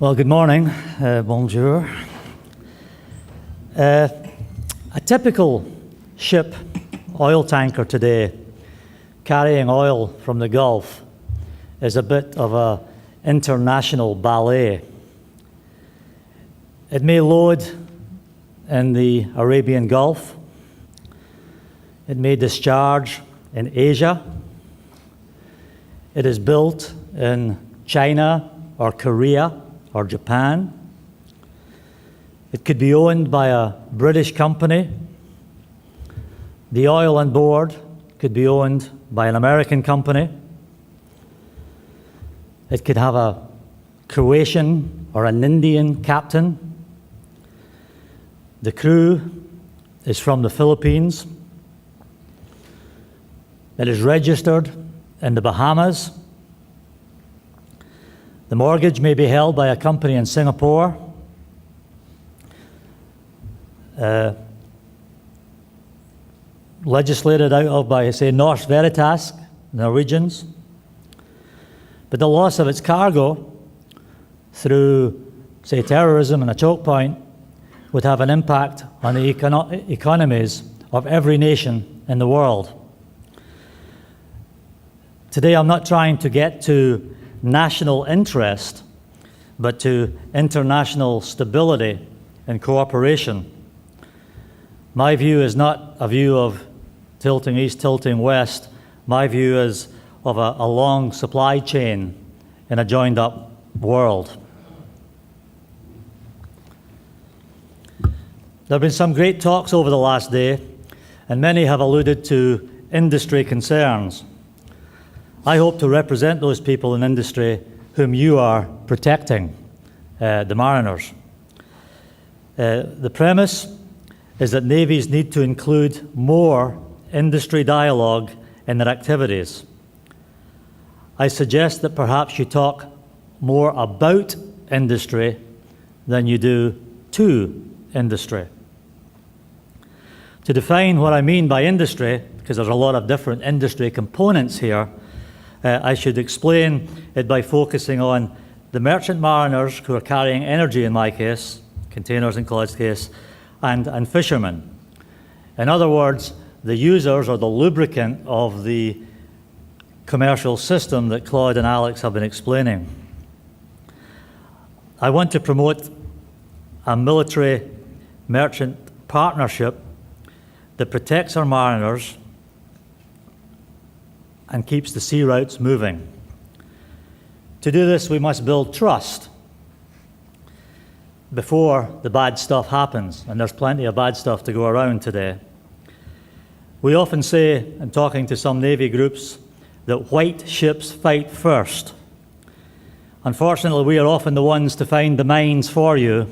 Well, good morning, bonjour. A typical ship, oil tanker today, carrying oil from the Gulf, is a bit of an international ballet. It may load in the Arabian Gulf. It may discharge in Asia. It is built in China or Korea or Japan. It could be owned by a British company. The oil on board could be owned by an American company. It could have a Croatian or an Indian captain. The crew is from the Philippines. It is registered in the Bahamas. The mortgage may be held by a company in Singapore. Legislated out of by, say, Norsk Veritas, Norwegians. But the loss of its cargo through, say, terrorism and a choke point would have an impact on the economies of every nation in the world. Today, I'm not trying to get to national interest, but to international stability and cooperation. My view is not a view of tilting east, tilting west. My view is of a long supply chain in a joined-up world. There have been some great talks over the last day, and many have alluded to industry concerns. I hope to represent those people in industry whom you are protecting, the mariners. The premise is that navies need to include more industry dialogue in their activities. I suggest that perhaps you talk more about industry than you do to industry. To define what I mean by industry, because there's a lot of different industry components here, I should explain it by focusing on the merchant mariners who are carrying energy, in my case, containers in Claude's case, and fishermen. In other words, the users or the lubricant of the commercial system that Claude and Alex have been explaining. I want to promote a military merchant partnership that protects our mariners and keeps the sea routes moving. To do this, we must build trust before the bad stuff happens, and there's plenty of bad stuff to go around today. We often say, in talking to some Navy groups, that white ships fight first. Unfortunately, we are often the ones to find the mines for you,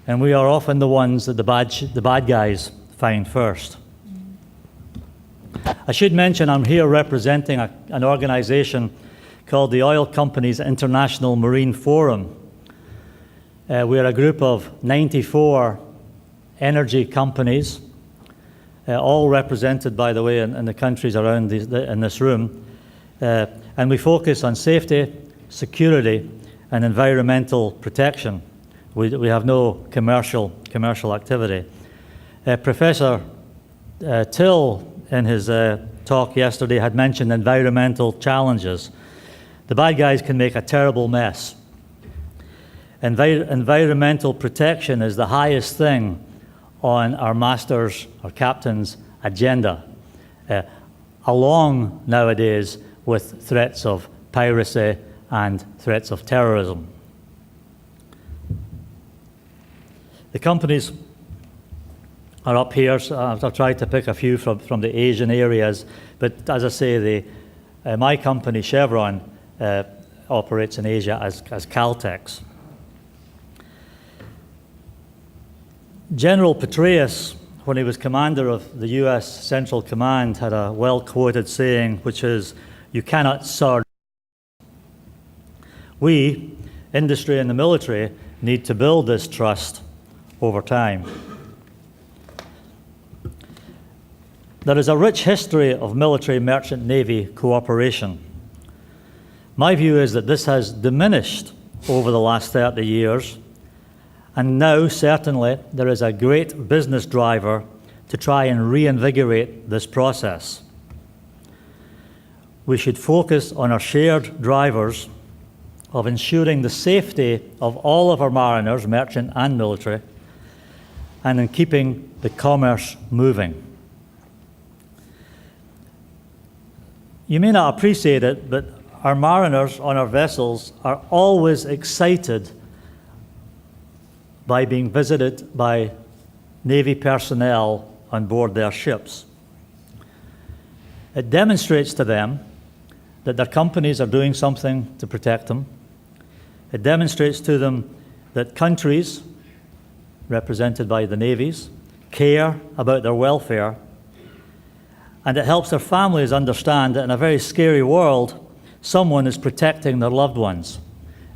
and we are often the ones that the bad guys find first. I should mention I'm here representing an organization called the Oil Companies International Marine Forum. We're a group of 94 energy companies, all represented, by the way, in the countries around in this room. And we focus on safety, security, and environmental protection. We have no commercial activity. Professor Till, in his talk yesterday, had mentioned environmental challenges. The bad guys can make a terrible mess. Environmental protection is the highest thing on our masters, our captains' agenda, along nowadays with threats of piracy and threats of terrorism. The companies are up here, so I've tried to pick a few from the Asian areas, but as I say, my company, Chevron, operates in Asia as Caltex. General Petraeus, when he was commander of the US Central Command, had a well-quoted saying, which is, "You cannot surge." We, industry and the military, need to build this trust over time. There is a rich history of military merchant navy cooperation. My view is that this has diminished over the last 30 years. And now, certainly, there is a great business driver to try and reinvigorate this process. We should focus on our shared drivers of ensuring the safety of all of our mariners, merchant and military, and in keeping the commerce moving. You may not appreciate it, but our mariners on our vessels are always excited by being visited by Navy personnel on board their ships. It demonstrates to them that their companies are doing something to protect them. It demonstrates to them that countries, represented by the navies, care about their welfare, and it helps their families understand that in a very scary world, someone is protecting their loved ones.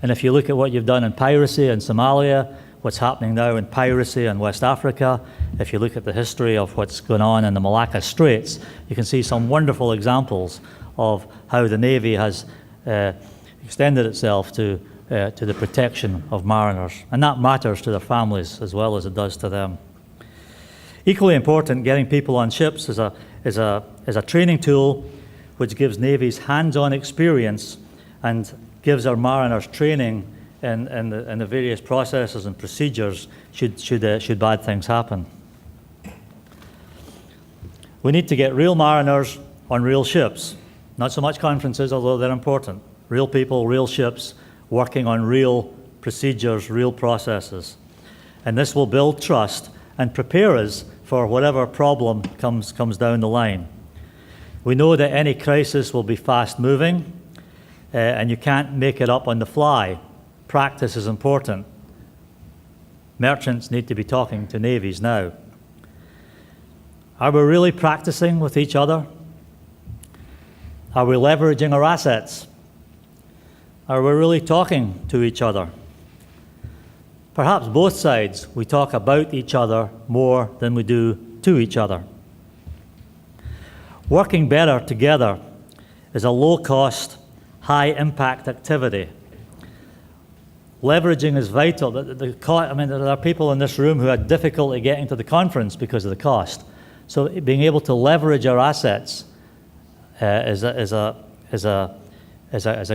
And if you look at what you've done in Piracy in Somalia, what's happening now in Piracy in West Africa, if you look at the history of what's going on in the Malacca Straits, you can see some wonderful examples of how the Navy has extended itself to the protection of mariners. And that matters to their families as well as it does to them. Equally important, getting people on ships is a training tool which gives navies hands-on experience and gives our mariners training in the various processes and procedures should bad things happen. We need to get real mariners on real ships. Not so much conferences, although they're important. Real people, real ships, working on real procedures, real processes. And this will build trust and prepare us for whatever problem comes down the line. We know that any crisis will be fast-moving, and you can't make it up on the fly. Practice is important. Merchants need to be talking to navies now. Are we really practicing with each other? Are we leveraging our assets? Are we really talking to each other? Perhaps both sides, we talk about each other more than we do to each other. Working better together is a low-cost, high-impact activity. Leveraging is vital. There are people in this room who had difficulty getting to the conference because of the cost. So being able to leverage our assets is a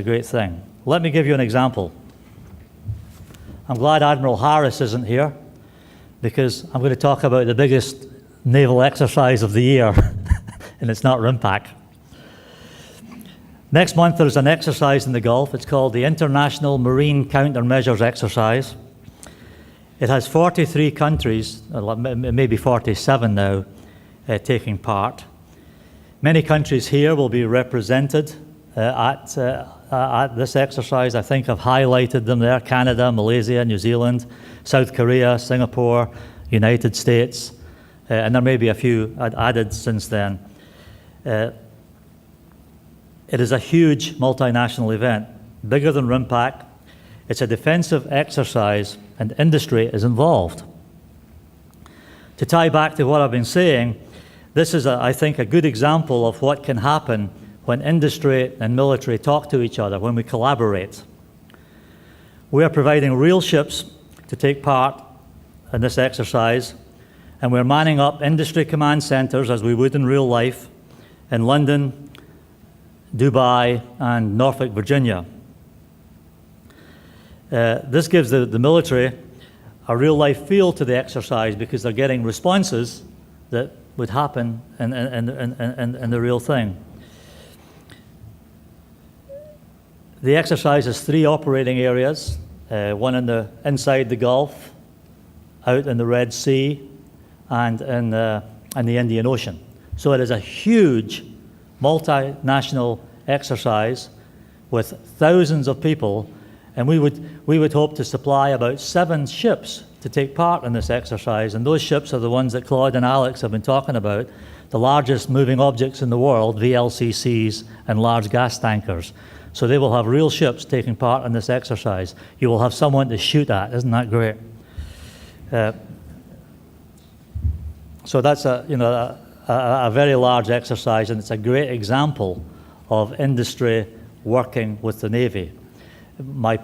great thing. Let me give you an example. I'm glad Admiral Harris isn't here because I'm going to talk about the biggest naval exercise of the year, and it's not RIMPAC. Next month there's an exercise in the Gulf. It's called the International Marine Countermeasures Exercise. It has 43 countries, maybe 47 now, taking part. Many countries here will be represented at this exercise. I think I've highlighted them there: Canada, Malaysia, New Zealand, South Korea, Singapore, United States, and there may be a few added since then. It is a huge multinational event, bigger than RIMPAC. It's a defensive exercise, and industry is involved. To tie back to what I've been saying, this is, I think, a good example of what can happen when industry and military talk to each other, when we collaborate. We are providing real ships to take part in this exercise, and we're manning up industry command centers, as we would in real life, in London, Dubai, and Norfolk, Virginia. This gives the military a real-life feel to the exercise because they're getting responses that would happen in the real thing. The exercise has 3 operating areas, one inside the Gulf, out in the Red Sea, and in the Indian Ocean. So it is a huge multinational exercise with thousands of people, and we would hope to supply about 7 ships to take part in this exercise, and those ships are the ones that Claude and Alex have been talking about, the largest moving objects in the world, VLCCs and large gas tankers. So they will have real ships taking part in this exercise. You will have someone to shoot at. Isn't that great? So that's a very large exercise, and it's a great example of industry working with the Navy. My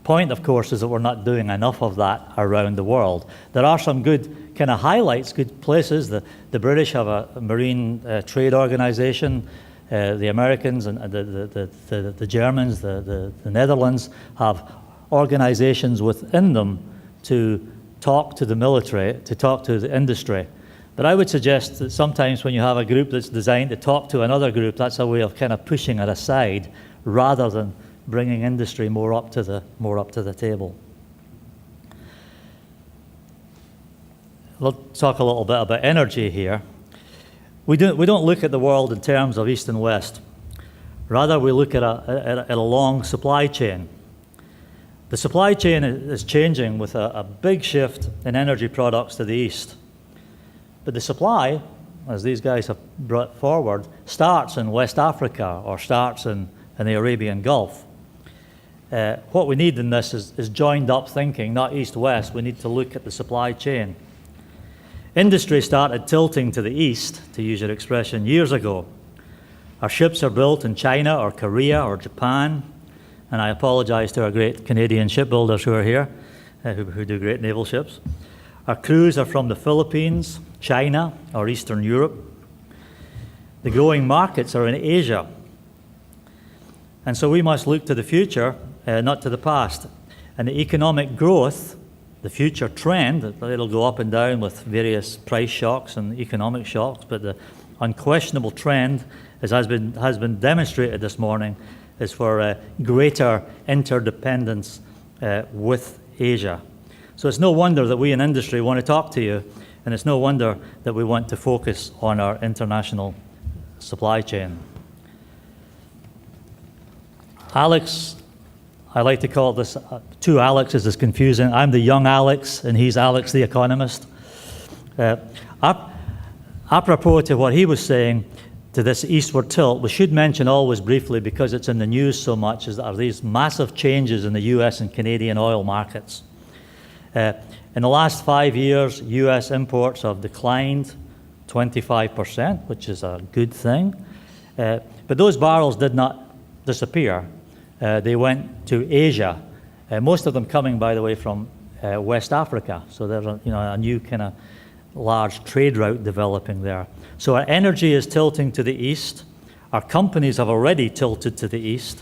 point, of course, is that we're not doing enough of that around the world. There are some good kind of highlights, good places. The British have a marine trade organization. The Americans and the Germans, the Netherlands have organizations within them to talk to the military, to talk to the industry. But I would suggest that sometimes when you have a group that's designed to talk to another group, that's a way of kind of pushing it aside rather than bringing industry more up to the table. We'll talk a little bit about energy here. We don't look at the world in terms of East and West. Rather, we look at a long supply chain. The supply chain is changing with a big shift in energy products to the East. But the supply, as these guys have brought forward, starts in West Africa or starts in the Arabian Gulf. What we need in this is joined up thinking, not East-West. We need to look at the supply chain. Industry started tilting to the east, to use your expression, years ago. Our ships are built in China or Korea or Japan, and I apologize to our great Canadian shipbuilders who are here, who do great naval ships. Our crews are from the Philippines, China, or Eastern Europe. The growing markets are in Asia. And so we must look to the future, not to the past. And the economic growth, the future trend, it'll go up and down with various price shocks and economic shocks, but the unquestionable trend, as has been demonstrated this morning, is for greater interdependence with Asia. So it's no wonder that we in industry want to talk to you, and it's no wonder that we want to focus on our international supply chain. Alex, I like to call this two Alexes is confusing. I'm the young Alex, and he's Alex the economist. Apropos to what he was saying, to this eastward tilt, we should mention always briefly, because it's in the news so much, are these massive changes in the US and Canadian oil markets. In the last 5 years, US imports have declined 25%, which is a good thing. But those barrels did not disappear. They went to Asia, most of them coming, by the way, from West Africa. So there's a new kind of large trade route developing there. So our energy is tilting to the east. Our companies have already tilted to the east.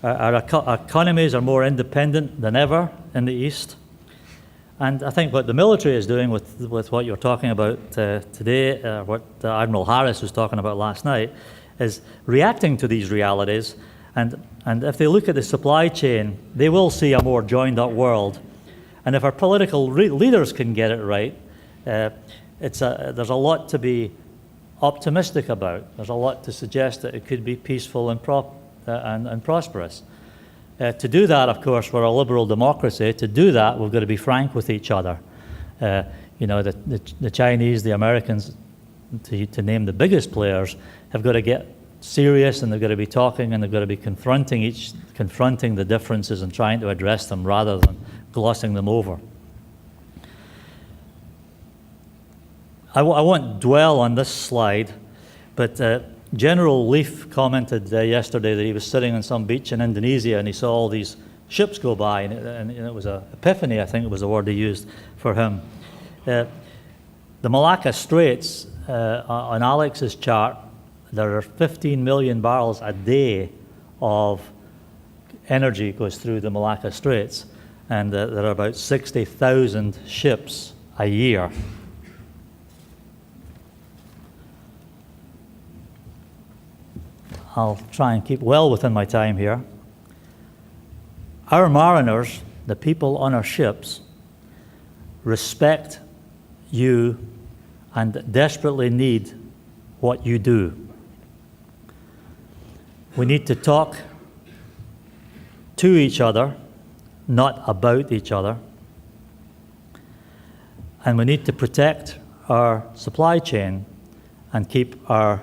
Our economies are more independent than ever in the east. And I think what the military is doing with what you're talking about today, what Admiral Harris was talking about last night, is reacting to these realities. And if they look at the supply chain, they will see a more joined-up world. And if our political leaders can get it right, there's a lot to be optimistic about. There's a lot to suggest that it could be peaceful and prosperous. To do that, of course, we're a liberal democracy. To do that, we've got to be frank with each other. The Chinese, the Americans, to name the biggest players, have got to get serious, and they've got to be talking, and they've got to be confronting the differences and trying to address them rather than glossing them over. I won't dwell on this slide, but General Leaf commented yesterday that he was sitting on some beach in Indonesia and he saw all these ships go by, and it was an epiphany, I think it was the word he used for him. The Malacca Straits, on Alex's chart, there are 15 million barrels a day of energy goes through the Malacca Straits, and there are about 60,000 ships a year. I'll try and keep well within my time here. Our mariners, the people on our ships, respect you and desperately need what you do. We need to talk to each other, not about each other. And we need to protect our supply chain and keep our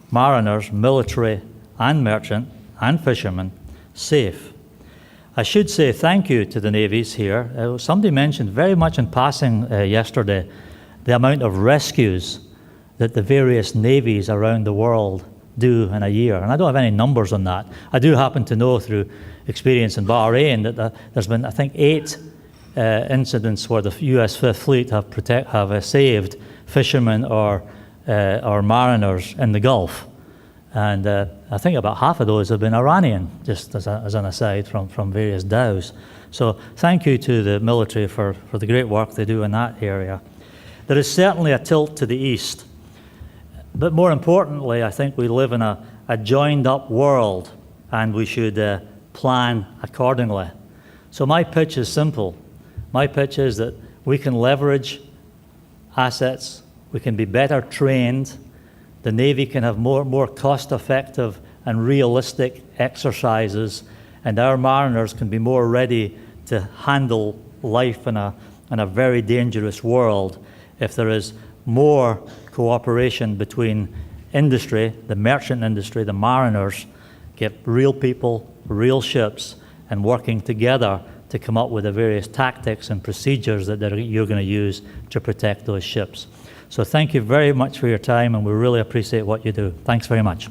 mariners, military and merchant and fishermen, safe. I should say thank you to the navies here. Somebody mentioned very much in passing yesterday the amount of rescues that the various navies around the world do in a year. And I don't have any numbers on that. I do happen to know through experience in Bahrain that there's been, I think, 8 incidents where the US Fifth Fleet have saved fishermen or mariners in the Gulf. And I think about half of those have been Iranian, just as an aside, from various dhows. So thank you to the military for the great work they do in that area. There is certainly a tilt to the east. But more importantly, I think we live in a joined-up world, and we should plan accordingly. So my pitch is simple. My pitch is that we can leverage assets, we can be better trained, the Navy can have more cost-effective and realistic exercises, and our mariners can be more ready to handle life in a very dangerous world if there is more cooperation between industry, the merchant industry, the mariners, get real people, real ships, and working together to come up with the various tactics and procedures that you're going to use to protect those ships. So thank you very much for your time, and we really appreciate what you do. Thanks very much.